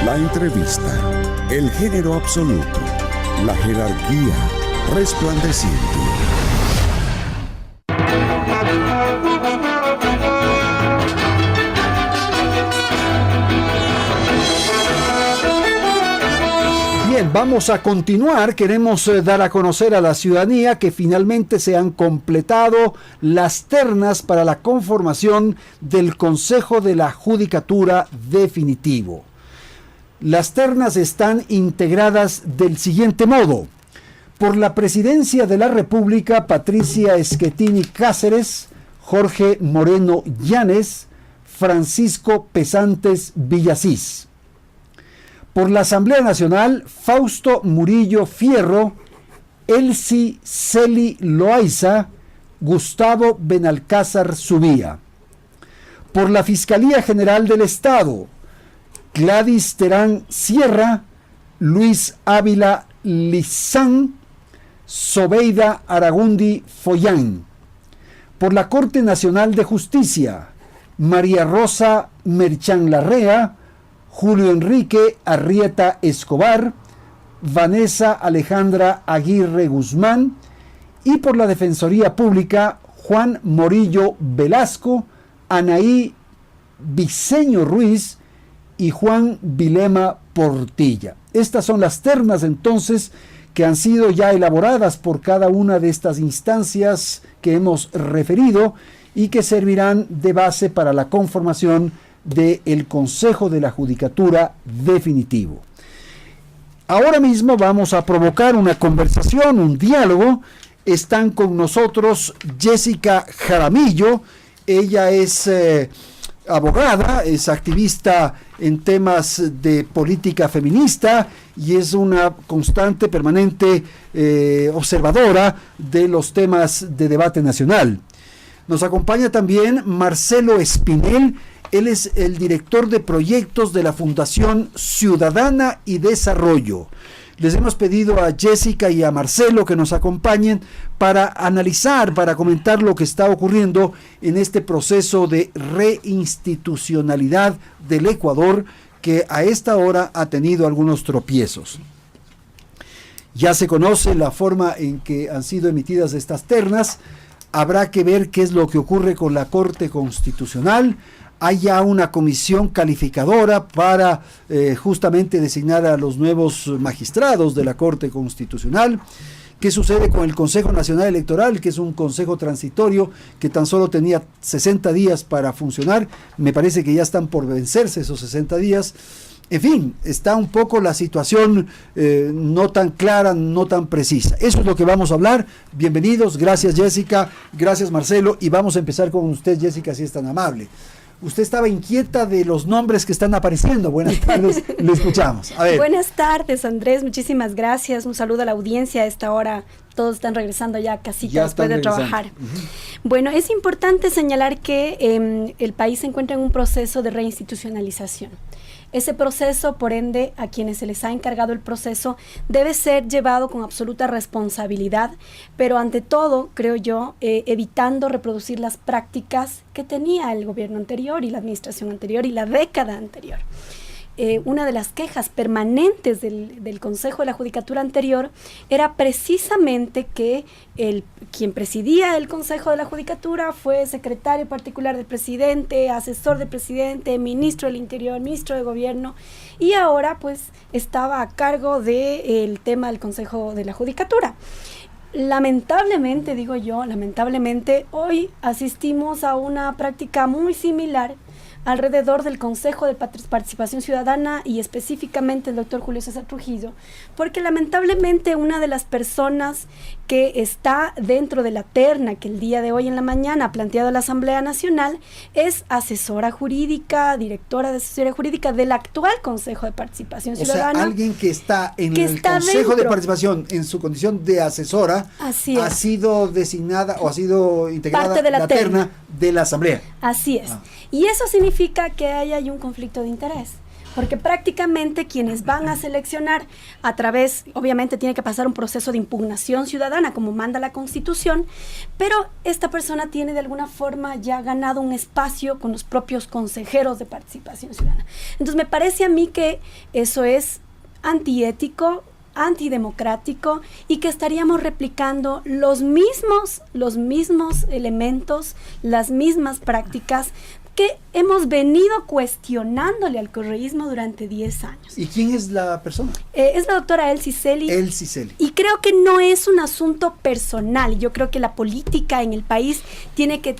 La entrevista, el género absoluto, la jerarquía resplandeciente. Bien, vamos a continuar. Queremos dar a conocer a la ciudadanía que finalmente se han completado las ternas para la conformación del Consejo de la Judicatura definitivo. Las ternas están integradas del siguiente modo: por la Presidencia de la República, Patricia Schettini Cáceres, Jorge Moreno Llanes, Francisco Pesantes Villasís. Por la Asamblea Nacional, Fausto Murillo Fierro, Elsie Celi Loaiza, Gustavo Benalcázar Subía. Por la Fiscalía General del Estado, Gladys Terán Sierra, Luis Ávila Lizán, Sobeida Aragundi Follán. Por la Corte Nacional de Justicia, María Rosa Merchán Larrea, Julio Enrique Arrieta Escobar, Vanessa Alejandra Aguirre Guzmán, y por la Defensoría Pública, Juan Morillo Velasco, Anaí Viceño Ruiz y Juan Vilema Portilla. Estas son las ternas entonces que han sido ya elaboradas por cada una de estas instancias que hemos referido y que servirán de base para la conformación del Consejo de la Judicatura definitivo. Ahora mismo vamos a provocar una conversación, un diálogo. Están con nosotros Jessica Jaramillo. Ella es abogada, es activista en temas de política feminista y es una constante, permanente observadora de los temas de debate nacional. Nos acompaña también Marcelo Espinel. Él es el director de proyectos de la Fundación Ciudadana y Desarrollo. Les hemos pedido a Jessica y a Marcelo que nos acompañen para analizar, para comentar lo que está ocurriendo en este proceso de reinstitucionalidad del Ecuador, que a esta hora ha tenido algunos tropiezos. Ya se conoce la forma en que han sido emitidas estas ternas. Habrá que ver qué es lo que ocurre con la Corte Constitucional. Hay ya una comisión calificadora para justamente designar a los nuevos magistrados de la Corte Constitucional. ¿Qué sucede con el Consejo Nacional Electoral, que es un consejo transitorio que tan solo tenía 60 días para funcionar? Me parece que ya están por vencerse esos 60 días. En fin, está un poco la situación no tan clara, no tan precisa. Eso es lo que vamos a hablar. Bienvenidos, gracias Jessica, gracias Marcelo, y vamos a empezar con usted, Jessica, si es tan amable. Usted estaba inquieta de los nombres que están apareciendo. Buenas tardes, le escuchamos. A ver. Buenas tardes, Andrés, muchísimas gracias. Un saludo a la audiencia a esta hora. Todos están regresando ya casi después de trabajar. Bueno, es importante señalar que el país se encuentra en un proceso de reinstitucionalización. Ese proceso, por ende, a quienes se les ha encargado el proceso, debe ser llevado con absoluta responsabilidad, pero ante todo, creo yo, evitando reproducir las prácticas que tenía el gobierno anterior y la administración anterior y la década anterior. Una de las quejas permanentes del Consejo de la Judicatura anterior era precisamente que quien presidía el Consejo de la Judicatura fue secretario particular del presidente, asesor del presidente, ministro del Interior, ministro de Gobierno, y ahora pues estaba a cargo del tema del Consejo de la Judicatura. Lamentablemente, digo yo, hoy asistimos a una práctica muy similar alrededor del Consejo de Participación Ciudadana y específicamente el doctor Julio César Trujillo, porque lamentablemente una de las personas que está dentro de la terna que el día de hoy en la mañana ha planteado la Asamblea Nacional es asesora jurídica, directora de asesoría jurídica del actual Consejo de Participación Ciudadana. O sea, alguien que está en el Consejo de Participación en su condición de asesora, ha sido designada o ha sido integrada parte de la terna de la Asamblea. Así es. Y eso significa significa que ahí hay un conflicto de interés. Porque prácticamente quienes van a seleccionar a través, obviamente tiene que pasar un proceso de impugnación ciudadana como manda la Constitución, pero esta persona tiene de alguna forma ya ganado un espacio con los propios consejeros de participación ciudadana. Entonces me parece a mí que eso es antiético, antidemocrático, y que estaríamos replicando los mismos elementos, las mismas prácticas que hemos venido cuestionándole al correísmo durante 10 años. ¿Y quién es la persona? Es la doctora Elsie Celi. Elsie Celi. Y creo que no es un asunto personal. Yo creo que la política en el país tiene que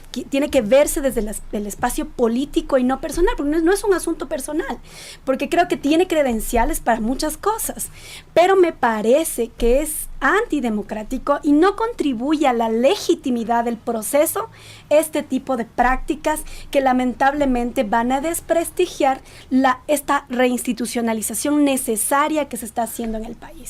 verse desde el espacio político y no personal, porque no es un asunto personal, porque creo que tiene credenciales para muchas cosas, pero me parece que es antidemocrático y no contribuye a la legitimidad del proceso este tipo de prácticas que lamentablemente van a desprestigiar esta reinstitucionalización necesaria que se está haciendo en el país.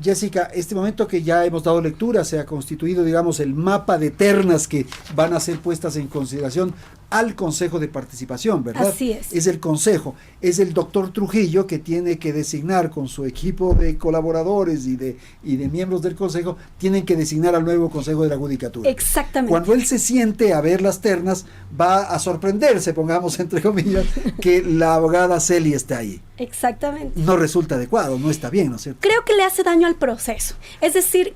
Jessica, este momento que ya hemos dado lectura, se ha constituido, digamos, el mapa de ternas que van a ser puestas en consideración al Consejo de Participación, ¿verdad? Así es. Es el Consejo, es el doctor Trujillo que tiene que designar con su equipo de colaboradores y de miembros del Consejo, tienen que designar al nuevo Consejo de la Judicatura. Exactamente. Cuando él se siente a ver las ternas, va a sorprenderse, pongamos entre comillas, que la abogada Celi esté ahí. Exactamente. No resulta adecuado, no está bien, ¿no es cierto? Creo que le hace daño al proceso. Es decir,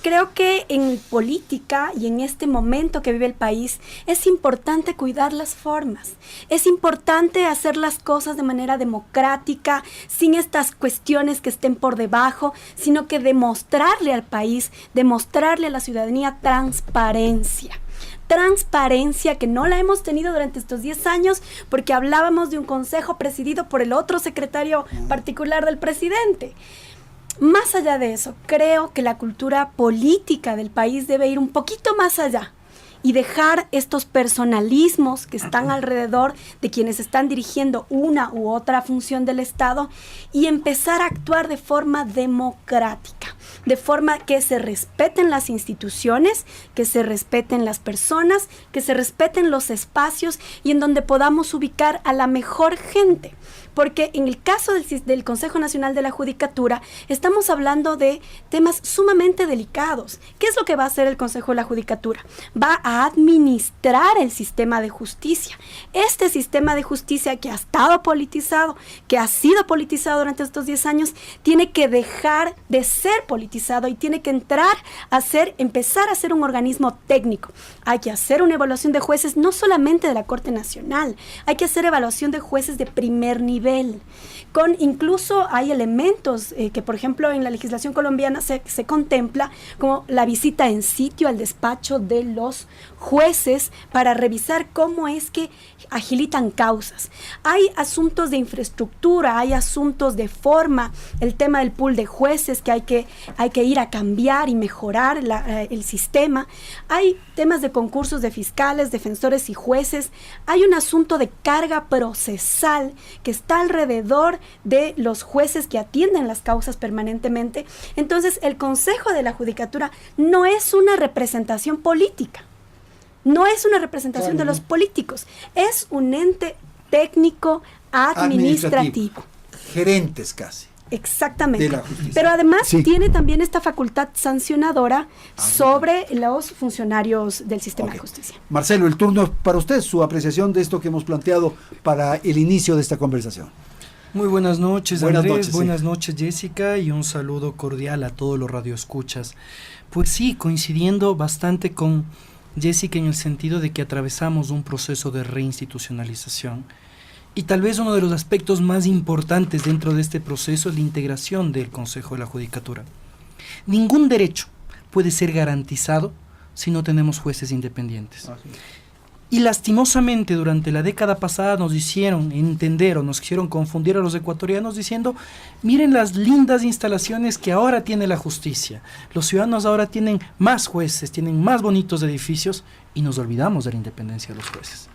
creo que en política y en este momento que vive el país es importante cuidar las formas. Es importante hacer las cosas de manera democrática, sin estas cuestiones que estén por debajo, sino que demostrarle al país, demostrarle a la ciudadanía transparencia que no la hemos tenido durante estos 10 años porque hablábamos de un consejo presidido por el otro secretario particular del presidente. Más allá de eso, creo que la cultura política del país debe ir un poquito más allá y dejar estos personalismos que están alrededor de quienes están dirigiendo una u otra función del Estado y empezar a actuar de forma democrática, de forma que se respeten las instituciones, que se respeten las personas, que se respeten los espacios y en donde podamos ubicar a la mejor gente. Porque en el caso del Consejo Nacional de la Judicatura estamos hablando de temas sumamente delicados. ¿Qué es lo que va a hacer el Consejo de la Judicatura? Va a administrar el sistema de justicia. Este sistema de justicia que ha estado politizado, que ha sido politizado durante estos 10 años, tiene que dejar de ser politizado y tiene que empezar a ser un organismo técnico. Hay que hacer una evaluación de jueces no solamente de la Corte Nacional, hay que hacer evaluación de jueces de primer nivel. Incluso hay elementos que, por ejemplo, en la legislación colombiana se contempla como la visita en sitio al despacho de los jueces para revisar cómo es que agilitan causas. Hay asuntos de infraestructura, hay asuntos de forma, el tema del pool de jueces que hay que ir a cambiar y mejorar el sistema. Hay temas de concursos de fiscales, defensores y jueces. Hay un asunto de carga procesal que está alrededor de los jueces que atienden las causas permanentemente. Entonces, el Consejo de la Judicatura no es una representación política. No es una representación de los políticos, es un ente técnico administrativo. Gerentes casi. Exactamente. De la justicia. Pero además tiene también esta facultad sancionadora sobre los funcionarios del sistema de justicia. Marcelo, el turno es para usted, su apreciación de esto que hemos planteado para el inicio de esta conversación. Muy buenas noches, Andrés, buenas sí. noches, Jessica, y un saludo cordial a todos los radioescuchas. Pues sí, coincidiendo bastante con Jessica en el sentido de que atravesamos un proceso de reinstitucionalización y tal vez uno de los aspectos más importantes dentro de este proceso es la integración del Consejo de la Judicatura. Ningún derecho puede ser garantizado si no tenemos jueces independientes. Y lastimosamente durante la década pasada nos hicieron entender o nos quisieron confundir a los ecuatorianos diciendo, miren las lindas instalaciones que ahora tiene la justicia. Los ciudadanos ahora tienen más jueces, tienen más bonitos edificios y nos olvidamos de la independencia de los jueces.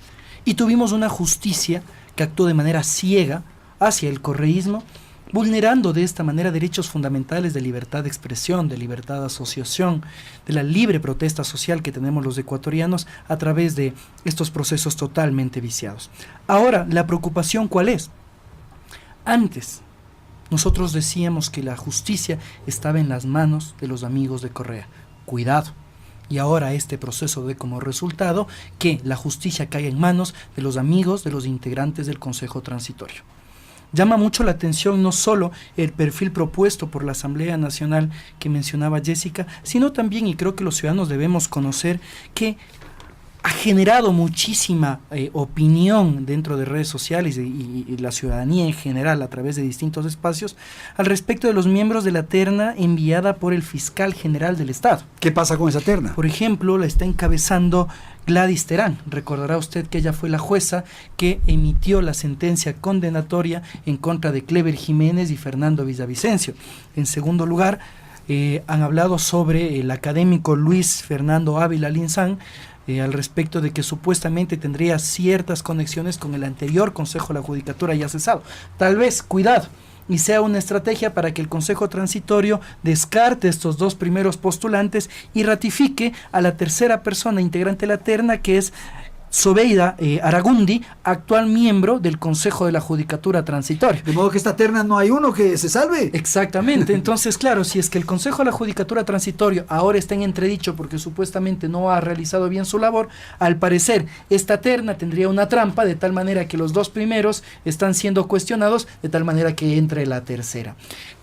Y tuvimos una justicia que actuó de manera ciega hacia el correísmo vulnerando de esta manera derechos fundamentales de libertad de expresión, de libertad de asociación, de la libre protesta social que tenemos los ecuatorianos a través de estos procesos totalmente viciados. Ahora, ¿la preocupación cuál es? Antes, nosotros decíamos que la justicia estaba en las manos de los amigos de Correa. Cuidado. Y ahora este proceso ve como resultado que la justicia caiga en manos de los amigos de los integrantes del Consejo Transitorio. Llama mucho la atención no solo el perfil propuesto por la Asamblea Nacional que mencionaba Jessica, sino también, y creo que los ciudadanos debemos conocer, que ha generado muchísima opinión dentro de redes sociales y la ciudadanía en general a través de distintos espacios al respecto de los miembros de la terna enviada por el fiscal general del Estado. ¿Qué pasa con esa terna? Por ejemplo, la está encabezando Gladys Terán. Recordará usted que ella fue la jueza que emitió la sentencia condenatoria en contra de Clever Jiménez y Fernando Villavicencio. En segundo lugar, han hablado sobre el académico Luis Fernando Ávila Linzán, al respecto de que supuestamente tendría ciertas conexiones con el anterior Consejo de la Judicatura ya cesado. Tal vez, cuidado, y sea una estrategia para que el Consejo Transitorio descarte estos dos primeros postulantes y ratifique a la tercera persona integrante de la terna, que es Sobeida Aragundi, actual miembro del Consejo de la Judicatura Transitoria. De modo que esta terna no hay uno que se salve. Exactamente. Entonces, claro, si es que el Consejo de la Judicatura Transitorio ahora está en entredicho porque supuestamente no ha realizado bien su labor, al parecer esta terna tendría una trampa de tal manera que los dos primeros están siendo cuestionados, de tal manera que entre la tercera.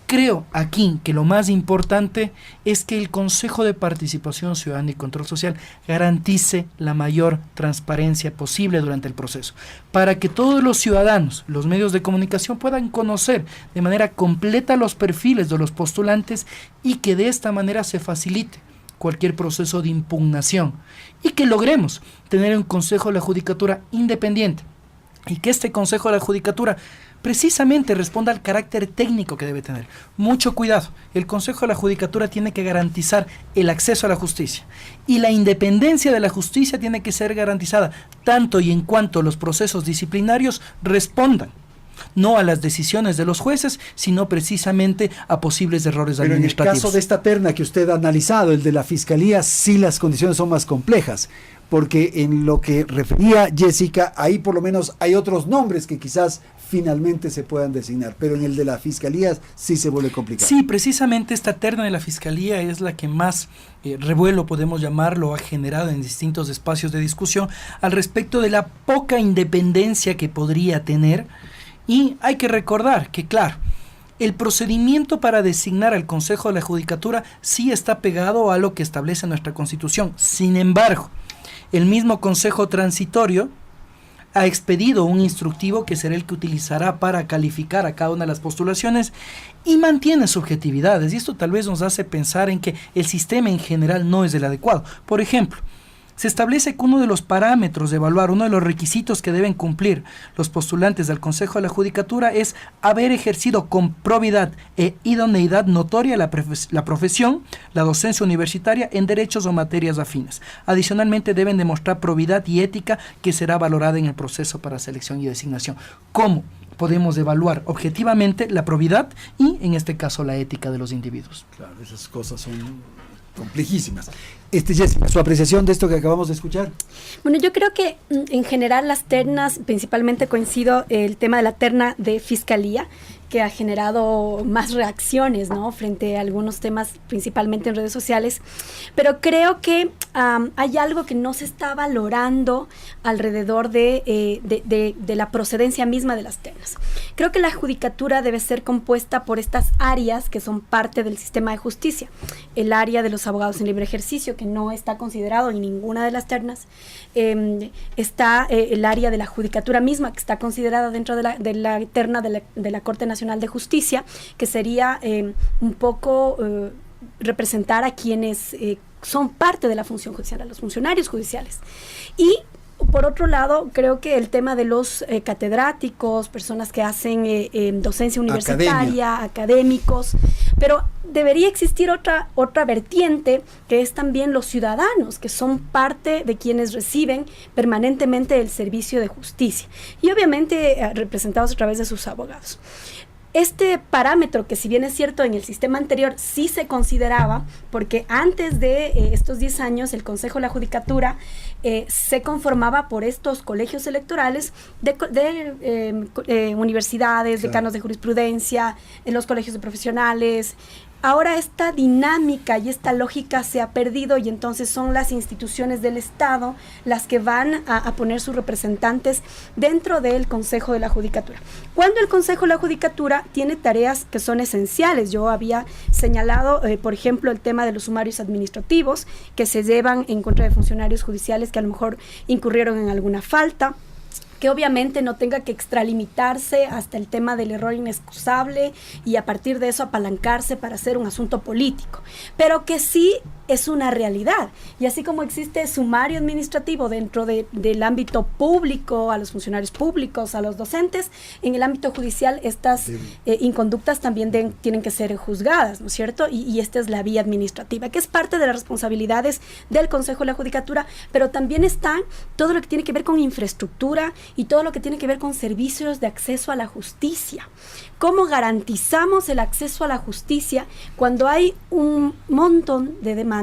Creo aquí que lo más importante es que el Consejo de Participación Ciudadana y Control Social garantice la mayor transparencia posible durante el proceso, para que todos los ciudadanos, los medios de comunicación puedan conocer de manera completa los perfiles de los postulantes y que de esta manera se facilite cualquier proceso de impugnación y que logremos tener un Consejo de la Judicatura independiente y que este Consejo de la Judicatura precisamente responda al carácter técnico que debe tener. Mucho cuidado, el Consejo de la Judicatura tiene que garantizar el acceso a la justicia y la independencia de la justicia tiene que ser garantizada tanto y en cuanto los procesos disciplinarios respondan no a las decisiones de los jueces, sino precisamente a posibles errores administrativos. Pero en el caso de esta terna que usted ha analizado, el de la Fiscalía, sí las condiciones son más complejas, porque en lo que refería Jessica, ahí por lo menos hay otros nombres que quizás finalmente se puedan designar, pero en el de la Fiscalía sí se vuelve complicado. Sí, precisamente esta terna de la Fiscalía es la que más revuelo, podemos llamarlo, ha generado en distintos espacios de discusión al respecto de la poca independencia que podría tener. Y hay que recordar que, claro, el procedimiento para designar al Consejo de la Judicatura sí está pegado a lo que establece nuestra Constitución. Sin embargo, el mismo Consejo Transitorio ha expedido un instructivo que será el que utilizará para calificar a cada una de las postulaciones y mantiene subjetividades. Y esto tal vez nos hace pensar en que el sistema en general no es el adecuado. Por ejemplo, se establece que uno de los parámetros de evaluar, uno de los requisitos que deben cumplir los postulantes del Consejo de la Judicatura es haber ejercido con probidad e idoneidad notoria la profesión, la docencia universitaria en derechos o materias afines. Adicionalmente deben demostrar probidad y ética que será valorada en el proceso para selección y designación. ¿Cómo podemos evaluar objetivamente la probidad y, en este caso, la ética de los individuos? Claro, esas cosas son complejísimas. Jessica, su apreciación de esto que acabamos de escuchar. Bueno, yo creo que en general las ternas, principalmente coincido el tema de la terna de Fiscalía, que ha generado más reacciones, ¿no?, frente a algunos temas, principalmente en redes sociales, pero creo que hay algo que no se está valorando alrededor de la procedencia misma de las ternas. Creo que la judicatura debe ser compuesta por estas áreas que son parte del sistema de justicia. El área de los abogados en libre ejercicio, que no está considerado en ninguna de las ternas. Está el área de la judicatura misma, que está considerada dentro de la terna de la Corte Nacional de Justicia, que sería un poco representar a quienes son parte de la función judicial, a los funcionarios judiciales. Y por otro lado, creo que el tema de los catedráticos, personas que hacen docencia universitaria, académicos, pero debería existir otra vertiente, que es también los ciudadanos, que son parte de quienes reciben permanentemente el servicio de justicia, y obviamente representados a través de sus abogados. Este parámetro, que si bien es cierto en el sistema anterior sí se consideraba, porque antes de estos 10 años el Consejo de la Judicatura se conformaba por estos colegios electorales de universidades, claro, decanos de jurisprudencia, en los colegios de profesionales. Ahora esta dinámica y esta lógica se ha perdido, y entonces son las instituciones del Estado las que van a poner sus representantes dentro del Consejo de la Judicatura. Cuando el Consejo de la Judicatura tiene tareas que son esenciales, yo había señalado, por ejemplo, el tema de los sumarios administrativos que se llevan en contra de funcionarios judiciales que a lo mejor incurrieron en alguna falta, que obviamente no tenga que extralimitarse hasta el tema del error inexcusable y a partir de eso apalancarse para hacer un asunto político, pero que sí es una realidad. Y así como existe sumario administrativo dentro del ámbito público, a los funcionarios públicos, a los docentes, en el ámbito judicial estas inconductas también tienen que ser juzgadas, ¿no es cierto? Y esta es la vía administrativa, que es parte de las responsabilidades del Consejo de la Judicatura, pero también está todo lo que tiene que ver con infraestructura y todo lo que tiene que ver con servicios de acceso a la justicia. ¿Cómo garantizamos el acceso a la justicia cuando hay un montón de demandas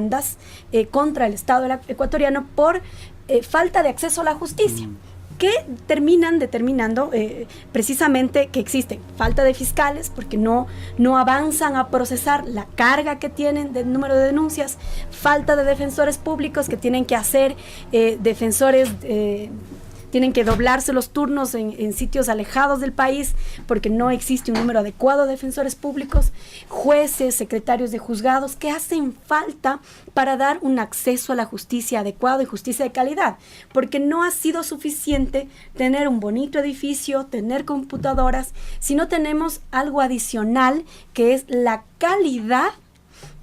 contra el Estado ecuatoriano por falta de acceso a la justicia? Que terminan determinando precisamente que existe falta de fiscales porque no avanzan a procesar la carga que tienen del número de denuncias, falta de defensores públicos que tienen que hacer tienen que doblarse los turnos en sitios alejados del país porque no existe un número adecuado de defensores públicos, jueces, secretarios de juzgados que hacen falta para dar un acceso a la justicia adecuado y justicia de calidad, porque no ha sido suficiente tener un bonito edificio, tener computadoras, sino tenemos algo adicional que es la calidad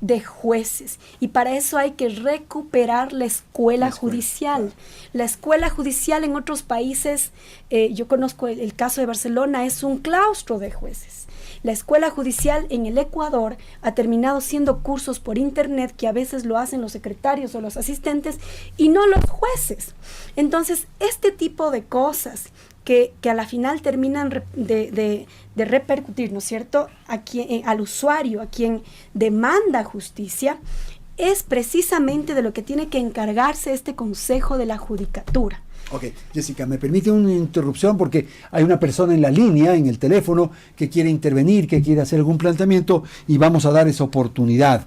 de jueces, y para eso hay que recuperar la escuela judicial. La escuela judicial en otros países, yo conozco el caso de Barcelona, es un claustro de jueces. La escuela judicial en el Ecuador ha terminado siendo cursos por internet que a veces lo hacen los secretarios o los asistentes y no los jueces. Entonces, este tipo de cosas que a la final terminan de repercutir, ¿no es cierto?, al usuario, a quien demanda justicia, es precisamente de lo que tiene que encargarse este Consejo de la Judicatura. Ok, Jessica, me permite una interrupción porque hay una persona en la línea, en el teléfono, que quiere intervenir, que quiere hacer algún planteamiento y vamos a dar esa oportunidad.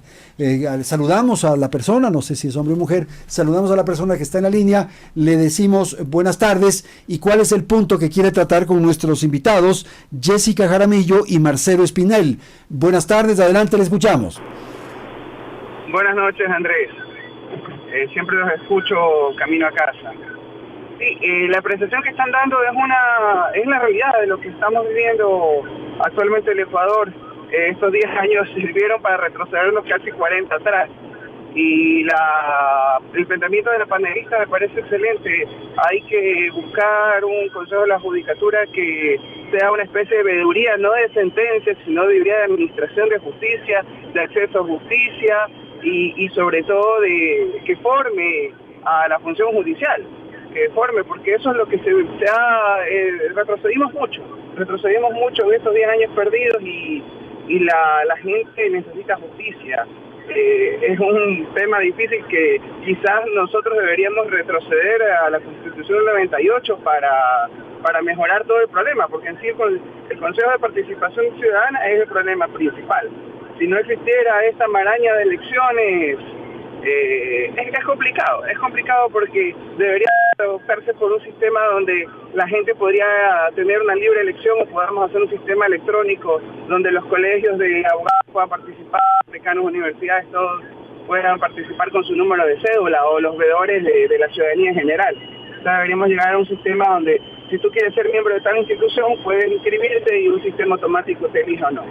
Saludamos a la persona, no sé si es hombre o mujer, saludamos a la persona que está en la línea, le decimos buenas tardes y cuál es el punto que quiere tratar con nuestros invitados, Jessica Jaramillo y Marcelo Espinel. Buenas tardes, adelante, le escuchamos. Buenas noches, Andrés. Siempre los escucho camino a casa. Sí, la apreciación que están dando es la realidad de lo que estamos viviendo actualmente en el Ecuador. Estos 10 años sirvieron para retrocedernos casi 40 atrás. Y el planteamiento de la panelista me parece excelente. Hay que buscar un Consejo de la Judicatura que sea una especie de veeduría, no de sentencias, sino de veeduría de administración de justicia, de acceso a justicia y sobre todo que forme a la función judicial. Que forme, porque eso es lo que retrocedimos mucho en estos 10 años perdidos y la gente necesita justicia. Es un tema difícil que quizás nosotros deberíamos retroceder a la Constitución del 98 para mejorar todo el problema, porque en sí el Consejo de Participación Ciudadana es el problema principal. Si no existiera esta maraña de elecciones, es complicado porque debería optarse por un sistema donde la gente podría tener una libre elección o podamos hacer un sistema electrónico donde los colegios de abogados puedan participar, decanos, universidades, todos puedan participar con su número de cédula o los veedores de la ciudadanía en general. O sea, deberíamos llegar a un sistema donde si tú quieres ser miembro de tal institución puedes inscribirte y un sistema automático te elija o no.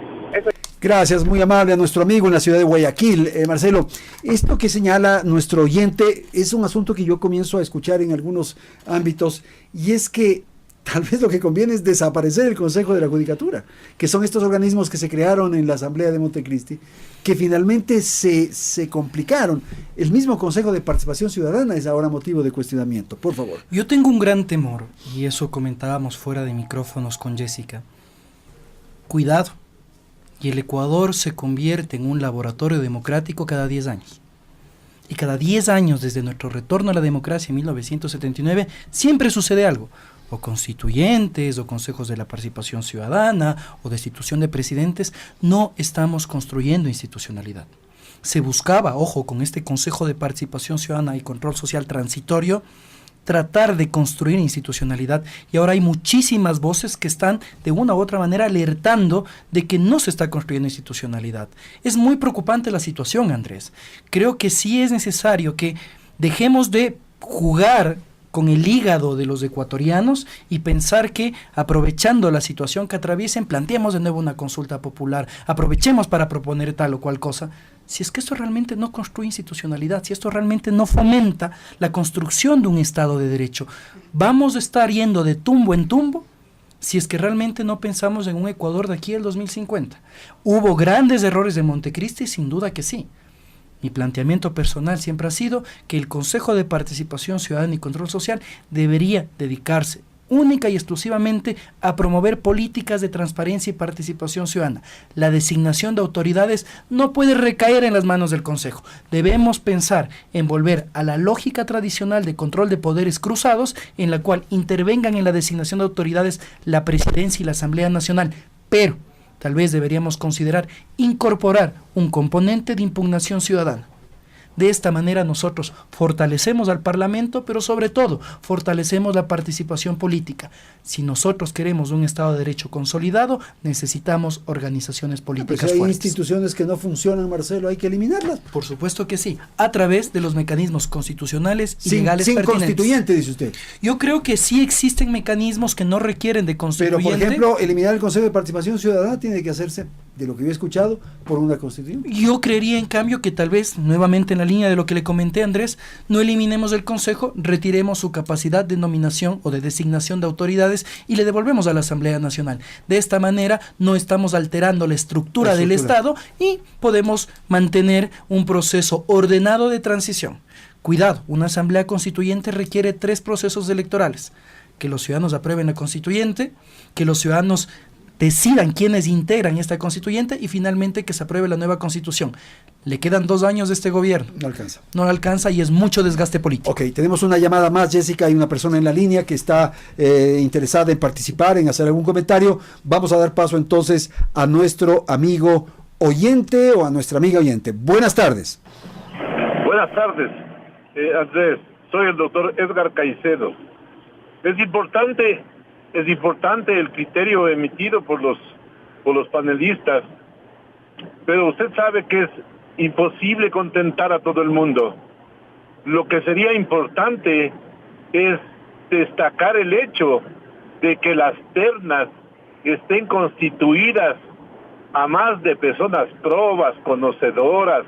Gracias, muy amable a nuestro amigo en la ciudad de Guayaquil. Marcelo, esto que señala nuestro oyente es un asunto que yo comienzo a escuchar en algunos ámbitos, y es que tal vez lo que conviene es desaparecer el Consejo de la Judicatura, que son estos organismos que se crearon en la Asamblea de Montecristi, que finalmente se complicaron. El mismo Consejo de Participación Ciudadana es ahora motivo de cuestionamiento. Por favor. Yo tengo un gran temor, y eso comentábamos fuera de micrófonos con Jessica. Cuidado. y el Ecuador se convierte en un laboratorio democrático cada 10 años. Y cada 10 años desde nuestro retorno a la democracia en 1979 siempre sucede algo, o constituyentes, o consejos de la participación ciudadana, o destitución de presidentes. No estamos construyendo institucionalidad. Se buscaba, ojo, con este Consejo de Participación Ciudadana y Control Social Transitorio, tratar de construir institucionalidad, y ahora hay muchísimas voces que están de una u otra manera alertando de que no se está construyendo institucionalidad. Es muy preocupante la situación, Andrés. Creo que sí es necesario que dejemos de jugar con el hígado de los ecuatorianos y pensar que, aprovechando la situación que atraviesen, planteemos de nuevo una consulta popular, aprovechemos para proponer tal o cual cosa. Si es que esto realmente no construye institucionalidad, si esto realmente no fomenta la construcción de un Estado de Derecho, vamos a estar yendo de tumbo en tumbo si es que realmente no pensamos en un Ecuador de aquí al 2050. ¿Hubo grandes errores de Montecristi? Sin duda que sí. Mi planteamiento personal siempre ha sido que el Consejo de Participación Ciudadana y Control Social debería dedicarse única y exclusivamente a promover políticas de transparencia y participación ciudadana. La designación de autoridades no puede recaer en las manos del Consejo. Debemos pensar en volver a la lógica tradicional de control de poderes cruzados, en la cual intervengan en la designación de autoridades la Presidencia y la Asamblea Nacional, pero tal vez deberíamos considerar incorporar un componente de impugnación ciudadana. De esta manera nosotros fortalecemos al Parlamento, pero sobre todo fortalecemos la participación política. Si nosotros queremos un Estado de Derecho consolidado, necesitamos organizaciones políticas fuertes. Si hay fuertes. instituciones que no funcionan, Marcelo, hay que eliminarlas. Por supuesto que sí, a través de los mecanismos constitucionales y legales sin pertinentes. Constituyente, dice usted. Yo creo que sí existen mecanismos que no requieren de constituyente. Pero, por ejemplo, eliminar el Consejo de Participación Ciudadana tiene que hacerse, de lo que yo he escuchado, por una constituyente. Yo creería, en cambio, que tal vez, nuevamente en la línea de lo que le comenté, Andrés, no eliminemos el Consejo, retiremos su capacidad de nominación o de designación de autoridades y le devolvemos a la Asamblea Nacional. De esta manera no estamos alterando la estructura del Estado y podemos mantener un proceso ordenado de transición. Cuidado, una Asamblea Constituyente requiere 3 procesos electorales: que los ciudadanos aprueben la Constituyente, que los ciudadanos decidan quiénes integran esta Constituyente y finalmente que se apruebe la nueva Constitución. Le quedan 2 años de este gobierno. No alcanza. No alcanza y es mucho desgaste político. Ok, tenemos una llamada más, Jessica. Hay una persona en la línea que está interesada en participar, en hacer algún comentario. Vamos a dar paso entonces a nuestro amigo oyente o a nuestra amiga oyente. Buenas tardes. Buenas tardes, Andrés. Soy el doctor Edgar Caicedo. Es importante el criterio emitido por los panelistas, pero usted sabe que es imposible contentar a todo el mundo. Lo que sería importante es destacar el hecho de que las ternas estén constituidas a más de personas probas, conocedoras,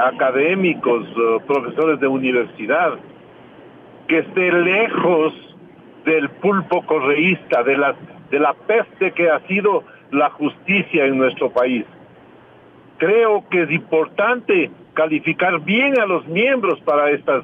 académicos, profesores de universidad, que esté lejos del pulpo correísta, de la peste que ha sido la justicia en nuestro país. Creo que es importante calificar bien a los miembros para estas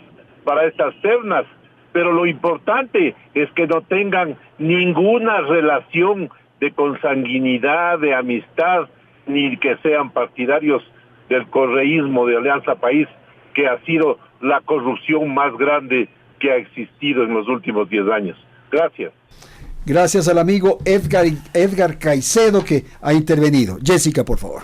ternas, pero lo importante es que no tengan ninguna relación de consanguinidad, de amistad, ni que sean partidarios del correísmo de Alianza País, que ha sido la corrupción más grande que ha existido en los últimos 10 años. Gracias. Gracias al amigo Edgar Caicedo que ha intervenido. Jessica, por favor.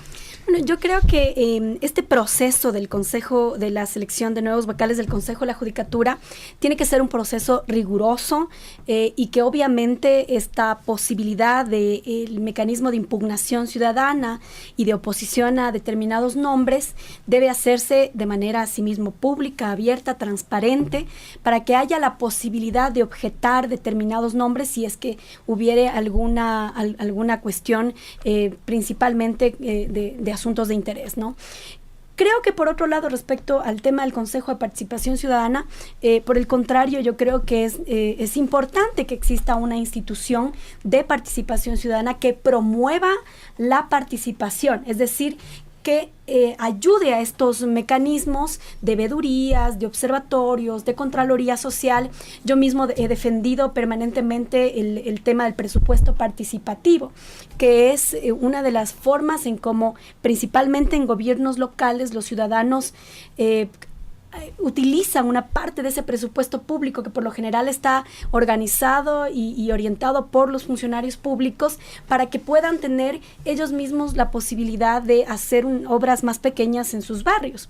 Bueno, yo creo que este proceso del Consejo, de la selección de nuevos vocales del Consejo de la Judicatura, tiene que ser un proceso riguroso y que obviamente esta posibilidad del mecanismo de impugnación ciudadana y de oposición a determinados nombres debe hacerse de manera asimismo pública, abierta, transparente, para que haya la posibilidad de objetar determinados nombres si es que hubiere alguna cuestión principalmente de asuntos de interés, ¿no? Creo que por otro lado, respecto al tema del Consejo de Participación Ciudadana, por el contrario, yo creo que es importante que exista una institución de participación ciudadana que promueva la participación, es decir, que ayude a estos mecanismos de veedurías, de observatorios, de Contraloría Social. Yo mismo he defendido permanentemente el tema del presupuesto participativo, que es una de las formas en cómo, principalmente en gobiernos locales, los ciudadanos utilizan una parte de ese presupuesto público que por lo general está organizado y orientado por los funcionarios públicos para que puedan tener ellos mismos la posibilidad de hacer obras más pequeñas en sus barrios.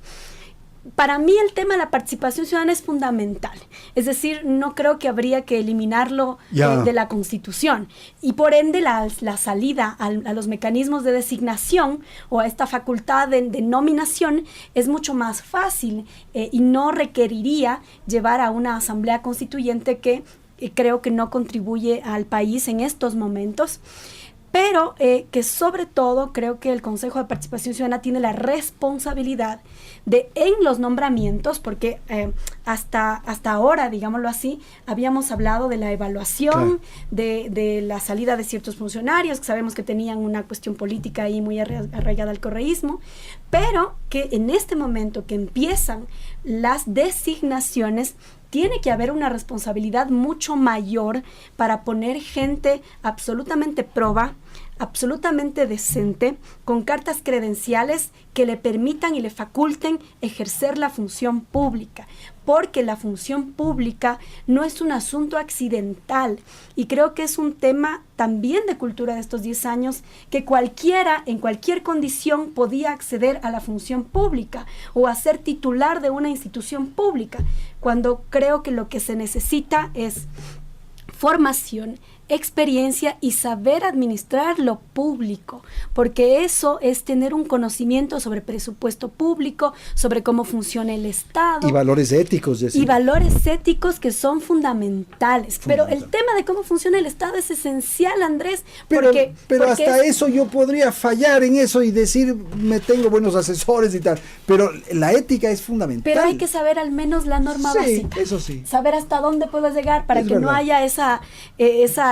Para mí el tema de la participación ciudadana es fundamental, es decir, no creo que habría que eliminarlo de la Constitución, y por ende la salida a los mecanismos de designación o a esta facultad de nominación es mucho más fácil y no requeriría llevar a una asamblea constituyente que creo que no contribuye al país en estos momentos. Pero que sobre todo creo que el Consejo de Participación Ciudadana tiene la responsabilidad de, en los nombramientos, porque hasta ahora, digámoslo así, habíamos hablado de la evaluación, de la salida de ciertos funcionarios, que sabemos que tenían una cuestión política ahí muy arraigada al correísmo, pero que en este momento que empiezan las designaciones, tiene que haber una responsabilidad mucho mayor para poner gente absolutamente proba, absolutamente decente, con cartas credenciales que le permitan y le faculten ejercer la función pública, porque la función pública no es un asunto accidental, y creo que es un tema también de cultura de estos 10 años, que cualquiera, en cualquier condición, podía acceder a la función pública o a ser titular de una institución pública, cuando creo que lo que se necesita es formación, experiencia y saber administrar lo público, porque eso es tener un conocimiento sobre presupuesto público, sobre cómo funciona el Estado. Y valores éticos. Y valores éticos que son fundamentales. Pero el tema de cómo funciona el Estado es esencial, Andrés, porque hasta eso yo podría fallar en eso y decir, me tengo buenos asesores y tal, pero la ética es fundamental. Pero hay que saber al menos la norma básica. Eso sí. Saber hasta dónde puedo llegar para que no haya esa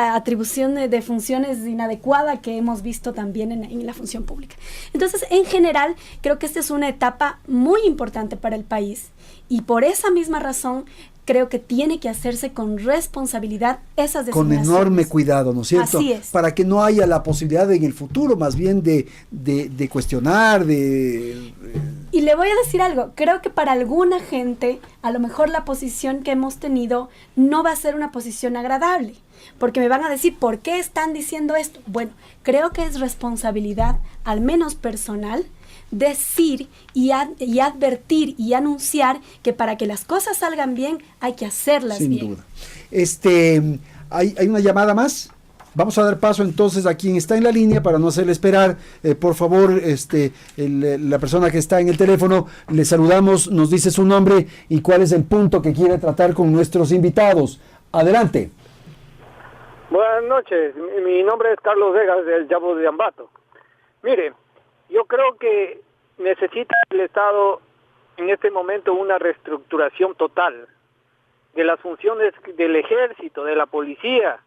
atribución de funciones inadecuada que hemos visto también en la función pública. Entonces, en general, creo que esta es una etapa muy importante para el país, y por esa misma razón creo que tiene que hacerse con responsabilidad esas designaciones. Con enorme cuidado, ¿no es cierto? Así es. Para que no haya la posibilidad en el futuro más bien de cuestionar, Y le voy a decir algo, creo que para alguna gente, a lo mejor la posición que hemos tenido no va a ser una posición agradable, porque me van a decir, ¿por qué están diciendo esto? Bueno, creo que es responsabilidad, al menos personal, decir y advertir y anunciar que para que las cosas salgan bien hay que hacerlas bien. Sin duda. ¿Hay una llamada más? Vamos a dar paso entonces a quien está en la línea para no hacerle esperar. Por favor, la persona que está en el teléfono, le saludamos, nos dice su nombre y cuál es el punto que quiere tratar con nuestros invitados. Adelante. Buenas noches, mi nombre es Carlos Vegas del Llavo de Ambato. Mire, yo creo que necesita el Estado en este momento una reestructuración total de las funciones del ejército, de la policía,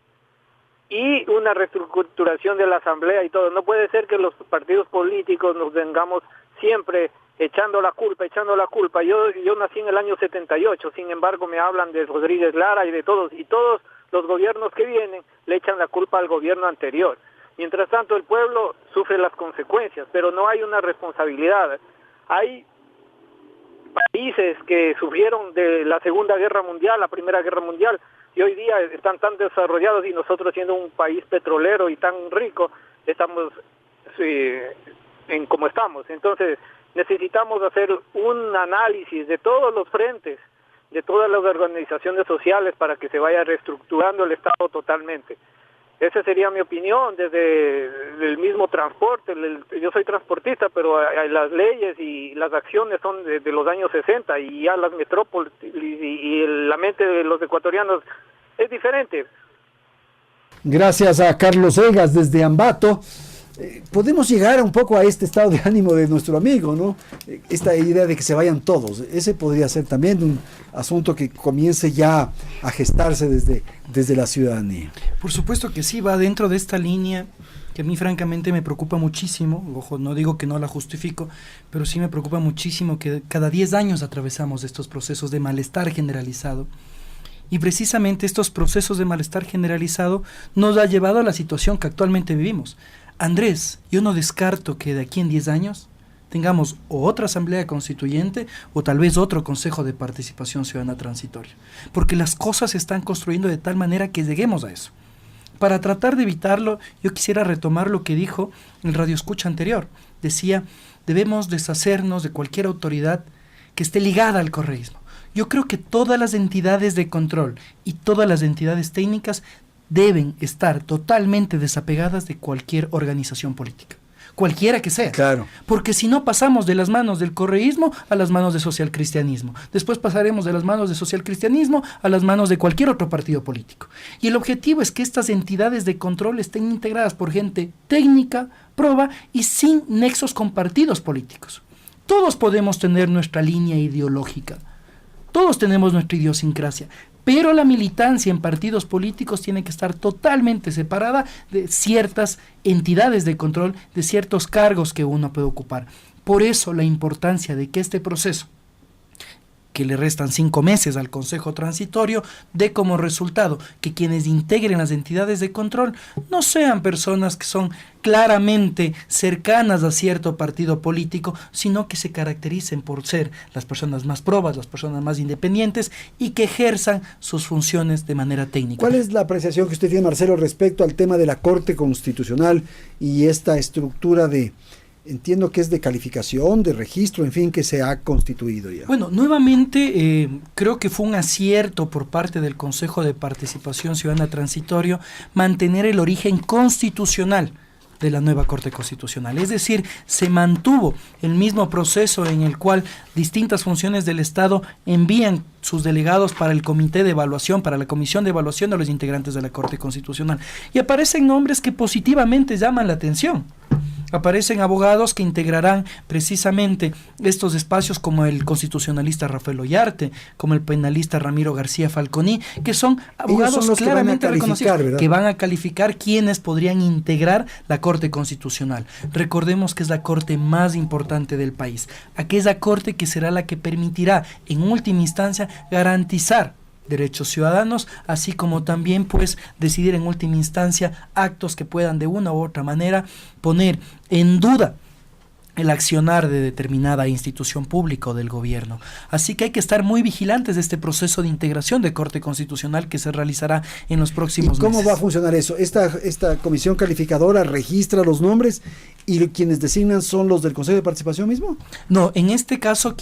y una reestructuración de la asamblea y todo. No puede ser que los partidos políticos nos vengamos siempre echando la culpa. Yo nací en el año 78, sin embargo me hablan de Rodríguez Lara y de todos, y todos los gobiernos que vienen le echan la culpa al gobierno anterior. Mientras tanto el pueblo sufre las consecuencias, pero no hay una responsabilidad. Hay países que sufrieron de la Segunda Guerra Mundial, la Primera Guerra Mundial, y hoy día están tan desarrollados, y nosotros siendo un país petrolero y tan rico, estamos en como estamos. Entonces necesitamos hacer un análisis de todos los frentes, de todas las organizaciones sociales, para que se vaya reestructurando el Estado totalmente. Esa sería mi opinión, desde el mismo transporte. Yo soy transportista, pero las leyes y las acciones son de los años 60, y ya las metrópolis y la mente de los ecuatorianos es diferente. Gracias a Carlos Vegas desde Ambato. Podemos llegar un poco a este estado de ánimo de nuestro amigo, ¿no? Esta idea de que se vayan todos. Ese podría ser también un asunto que comience ya a gestarse desde la ciudadanía. Por supuesto que sí, va dentro de esta línea que a mí francamente me preocupa muchísimo. Ojo, no digo que no la justifico, pero sí me preocupa muchísimo que cada 10 años atravesamos estos procesos de malestar generalizado. Y precisamente estos procesos de malestar generalizado nos ha llevado a la situación que actualmente vivimos. Andrés, yo no descarto que de aquí en 10 años tengamos o otra asamblea constituyente o tal vez otro consejo de participación ciudadana transitorio, porque las cosas se están construyendo de tal manera que lleguemos a eso. Para tratar de evitarlo, yo quisiera retomar lo que dijo el radioescucha anterior. Decía, debemos deshacernos de cualquier autoridad que esté ligada al correísmo. Yo creo que todas las entidades de control y todas las entidades técnicas deben estar totalmente desapegadas de cualquier organización política, cualquiera que sea. Claro. Porque si no pasamos de las manos del correísmo a las manos de socialcristianismo. Después pasaremos de las manos de socialcristianismo a las manos de cualquier otro partido político. Y el objetivo es que estas entidades de control estén integradas por gente técnica, proba y sin nexos con partidos políticos. Todos podemos tener nuestra línea ideológica. Todos tenemos nuestra idiosincrasia, pero la militancia en partidos políticos tiene que estar totalmente separada de ciertas entidades de control, de ciertos cargos que uno puede ocupar. Por eso la importancia de que este proceso, que le restan 5 meses al Consejo Transitorio, dé como resultado que quienes integren las entidades de control no sean personas que son claramente cercanas a cierto partido político, sino que se caractericen por ser las personas más probas, las personas más independientes y que ejerzan sus funciones de manera técnica. ¿Cuál es la apreciación que usted tiene, Marcelo, respecto al tema de la Corte Constitucional y esta estructura de... Entiendo que es de calificación, de registro, en fin, que se ha constituido ya? Bueno, nuevamente creo que fue un acierto por parte del Consejo de Participación Ciudadana Transitorio mantener el origen constitucional de la nueva Corte Constitucional. Es decir, se mantuvo el mismo proceso en el cual distintas funciones del Estado envían sus delegados para el comité de evaluación, para la comisión de evaluación de los integrantes de la Corte Constitucional. Y aparecen nombres que positivamente llaman la atención. Aparecen abogados que integrarán precisamente estos espacios, como el constitucionalista Rafael Ollarte, como el penalista Ramiro García Falconi, que son abogados claramente reconocidos, ¿verdad?, que van a calificar quienes podrían integrar la Corte Constitucional. Recordemos que es la corte más importante del país, aquella corte que será la que permitirá en última instancia garantizar derechos ciudadanos, así como también pues decidir en última instancia actos que puedan de una u otra manera poner en duda el accionar de determinada institución pública o del gobierno. Así que hay que estar muy vigilantes de este proceso de integración de Corte Constitucional que se realizará en los próximos meses. ¿Y cómo va a funcionar eso? ¿Esta comisión calificadora registra los nombres y quienes designan son los del Consejo de Participación mismo? No, en este caso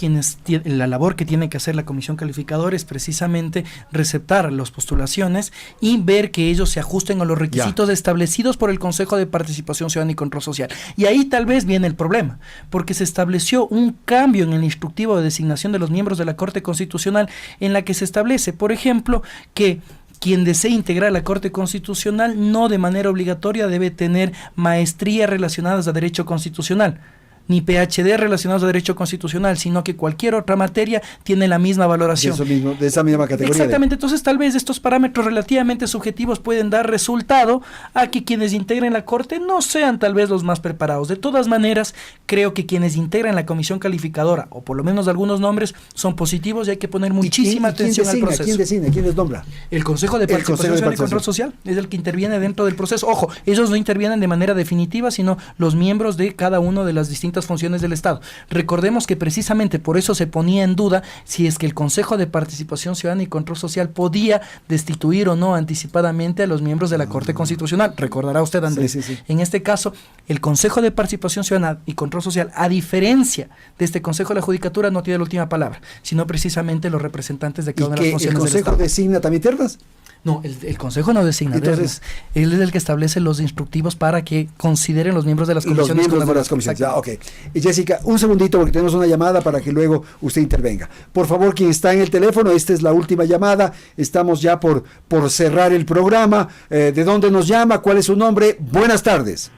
la labor que tiene que hacer la comisión calificadora es precisamente receptar las postulaciones y ver que ellos se ajusten a los requisitos establecidos por el Consejo de Participación Ciudadana y Control Social. Y ahí tal vez viene el problema, porque se estableció un cambio en el instructivo de designación de los miembros de la Corte Constitucional, en la que se establece, por ejemplo, que quien desee integrar la Corte Constitucional no de manera obligatoria debe tener maestrías relacionadas a Derecho Constitucional, ni PhD relacionados a Derecho Constitucional, sino que cualquier otra materia tiene la misma valoración. De esa misma categoría. Exactamente, entonces tal vez estos parámetros relativamente subjetivos pueden dar resultado a que quienes integren la Corte no sean tal vez los más preparados. De todas maneras, creo que quienes integran la comisión calificadora, o por lo menos algunos nombres, son positivos y hay que poner muchísima atención al proceso. ¿Quién designa? ¿Quién les nombra? El Consejo de Participación y Control Social es el que interviene dentro del proceso. Ojo, ellos no intervienen de manera definitiva, sino los miembros de cada uno de las distintas funciones del Estado. Recordemos que precisamente por eso se ponía en duda si es que el Consejo de Participación Ciudadana y Control Social podía destituir o no anticipadamente a los miembros de la Corte Constitucional. Recordará usted, Andrés. Sí. En este caso, el Consejo de Participación Ciudadana y Control Social, a diferencia de este Consejo de la Judicatura, no tiene la última palabra, sino precisamente los representantes de cada una de las funciones del Estado. ¿Y el Consejo designa también ternas? No, el Consejo no designa. Entonces, él es el que establece los instructivos para que consideren los miembros de las comisiones. Los miembros de las comisiones. Ya, ok. Y Jessica, un segundito porque tenemos una llamada para que luego usted intervenga. Por favor, quien está en el teléfono, esta es la última llamada. Estamos ya por cerrar el programa. ¿De dónde nos llama? ¿Cuál es su nombre? Buenas tardes.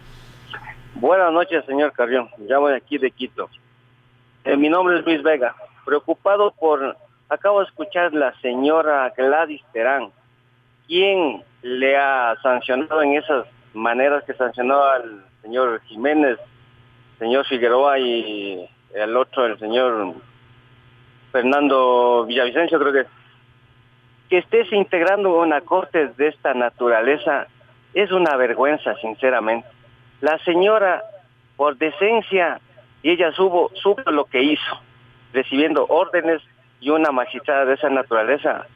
Buenas noches, señor Carrión. Llamo de aquí de Quito. Mi nombre es Luis Vega. Preocupado acabo de escuchar la señora Gladys Terán. ¿Quién le ha sancionado en esas maneras que sancionó al señor Jiménez, señor Figueroa y el otro, el señor Fernando Villavicencio, creo que estés integrando una corte de esta naturaleza es una vergüenza, sinceramente. La señora, por decencia, y ella supo lo que hizo, recibiendo órdenes, y una magistrada de esa naturaleza,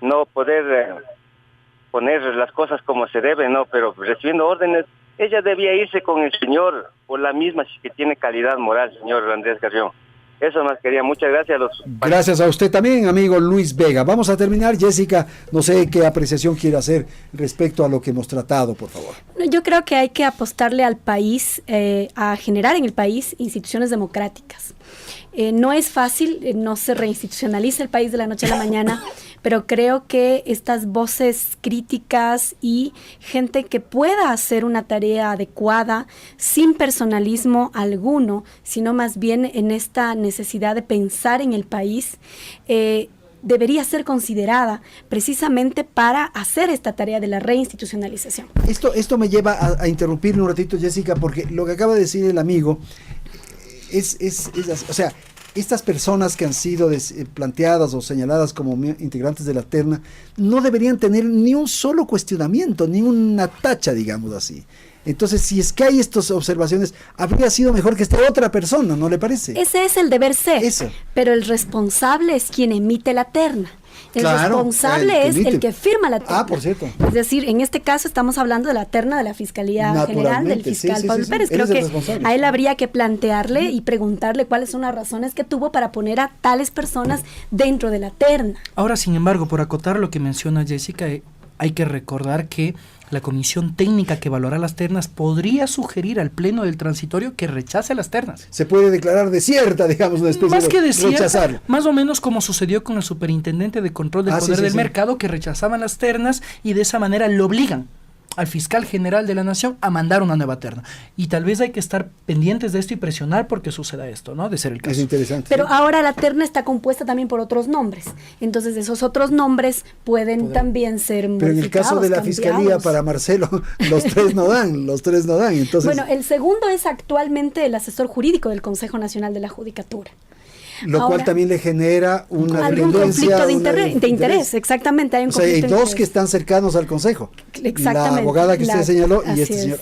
no poder poner las cosas como se debe, no, pero recibiendo órdenes, ella debía irse con el señor, por la misma que tiene calidad moral, señor Andrés Carrión. Eso más quería. Muchas gracias a los... Gracias a usted también, amigo Luis Vega. Vamos a terminar. Jessica, no sé qué apreciación quiere hacer respecto a lo que hemos tratado, por favor. Yo creo que hay que apostarle al país, a generar en el país instituciones democráticas. No es fácil, no se reinstitucionaliza el país de la noche a la mañana, pero creo que estas voces críticas y gente que pueda hacer una tarea adecuada, sin personalismo alguno, sino más bien en esta necesidad de pensar en el país, debería ser considerada precisamente para hacer esta tarea de la reinstitucionalización. Esto me lleva a interrumpirle un ratito, Jessica, porque lo que acaba de decir el amigo es o sea, estas personas que han sido planteadas o señaladas como integrantes de la terna no deberían tener ni un solo cuestionamiento, ni una tacha, digamos así. Entonces, si es que hay estas observaciones, habría sido mejor que esté otra persona, ¿no le parece? Ese es el deber ser, Eso. Pero el responsable es quien emite la terna. El responsable es el que firma la terna. Por cierto. Es decir, en este caso estamos hablando de la terna de la Fiscalía General, del fiscal Pablo Pérez. Creo que a él habría que plantearle y preguntarle cuáles son las razones que tuvo para poner a tales personas dentro de la terna. Ahora, sin embargo, por acotar lo que menciona Jessica, hay que recordar que la comisión técnica que evaluará las ternas podría sugerir al pleno del transitorio que rechace las ternas. Se puede declarar desierta, digamos, una especie más que de desierta, rechazar. Más o menos como sucedió con el superintendente de control del poder del mercado, que rechazaban las ternas y de esa manera lo obligan al fiscal general de la nación a mandar una nueva terna. Y tal vez hay que estar pendientes de esto y presionar porque suceda esto, ¿no? De ser el caso. Es interesante. Pero ahora la terna está compuesta también por otros nombres. Entonces esos otros nombres pueden también ser modificados. Pero en el caso de la Fiscalía para Marcelo, los tres no dan. Entonces, bueno, el segundo es actualmente el asesor jurídico del Consejo Nacional de la Judicatura. Lo cual también le genera una algún conflicto de interés, exactamente. Hay un hay dos que están cercanos al Consejo. Exactamente. La abogada que usted señaló y este señor.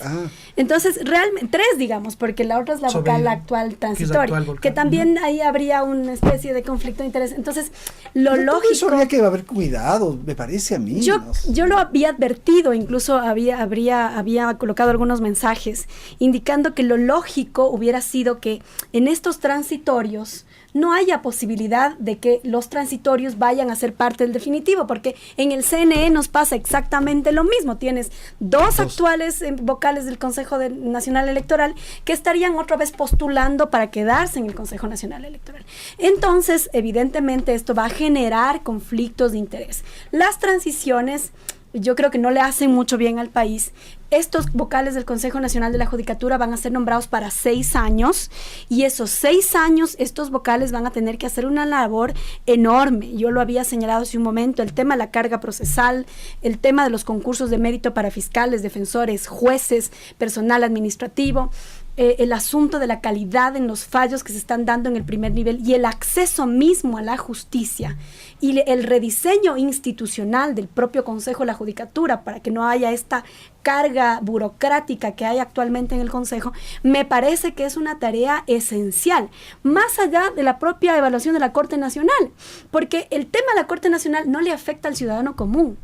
Entonces, realmente, tres, digamos, porque la otra es la vocal actual transitoria, que también ahí habría una especie de conflicto de interés. Entonces, lo lógico... Eso habría que haber cuidado, me parece a mí. Yo lo había advertido, incluso había colocado algunos mensajes, indicando que lo lógico hubiera sido que en estos transitorios no haya posibilidad de que los transitorios vayan a ser parte del definitivo, porque en el CNE nos pasa exactamente lo mismo. Tienes dos actuales vocales del Consejo Nacional Electoral que estarían otra vez postulando para quedarse en el Consejo Nacional Electoral. Entonces, evidentemente, esto va a generar conflictos de interés. Las transiciones, yo creo que no le hacen mucho bien al país. Estos vocales del Consejo Nacional de la Judicatura van a ser nombrados para 6 años y esos 6 años estos vocales van a tener que hacer una labor enorme. Yo lo había señalado hace un momento, el tema de la carga procesal, el tema de los concursos de mérito para fiscales, defensores, jueces, personal administrativo, el asunto de la calidad en los fallos que se están dando en el primer nivel y el acceso mismo a la justicia y el rediseño institucional del propio Consejo de la Judicatura para que no haya esta carga burocrática que hay actualmente en el Consejo, me parece que es una tarea esencial, más allá de la propia evaluación de la Corte Nacional, porque el tema de la Corte Nacional no le afecta al ciudadano común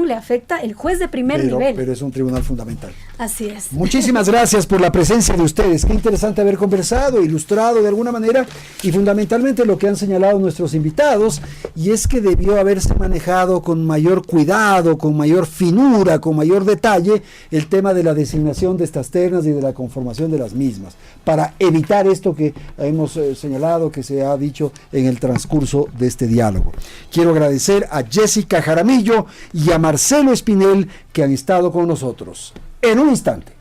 le afecta el juez de primer nivel. Pero es un tribunal fundamental. Así es. Muchísimas gracias por la presencia de ustedes, qué interesante haber conversado, ilustrado de alguna manera y fundamentalmente lo que han señalado nuestros invitados, y es que debió haberse manejado con mayor cuidado, con mayor finura, con mayor detalle el tema de la designación de estas ternas y de la conformación de las mismas, para evitar esto que hemos señalado, que se ha dicho en el transcurso de este diálogo. Quiero agradecer a Jessica Jaramillo y a Marcelo Espinel que han estado con nosotros. En un instante.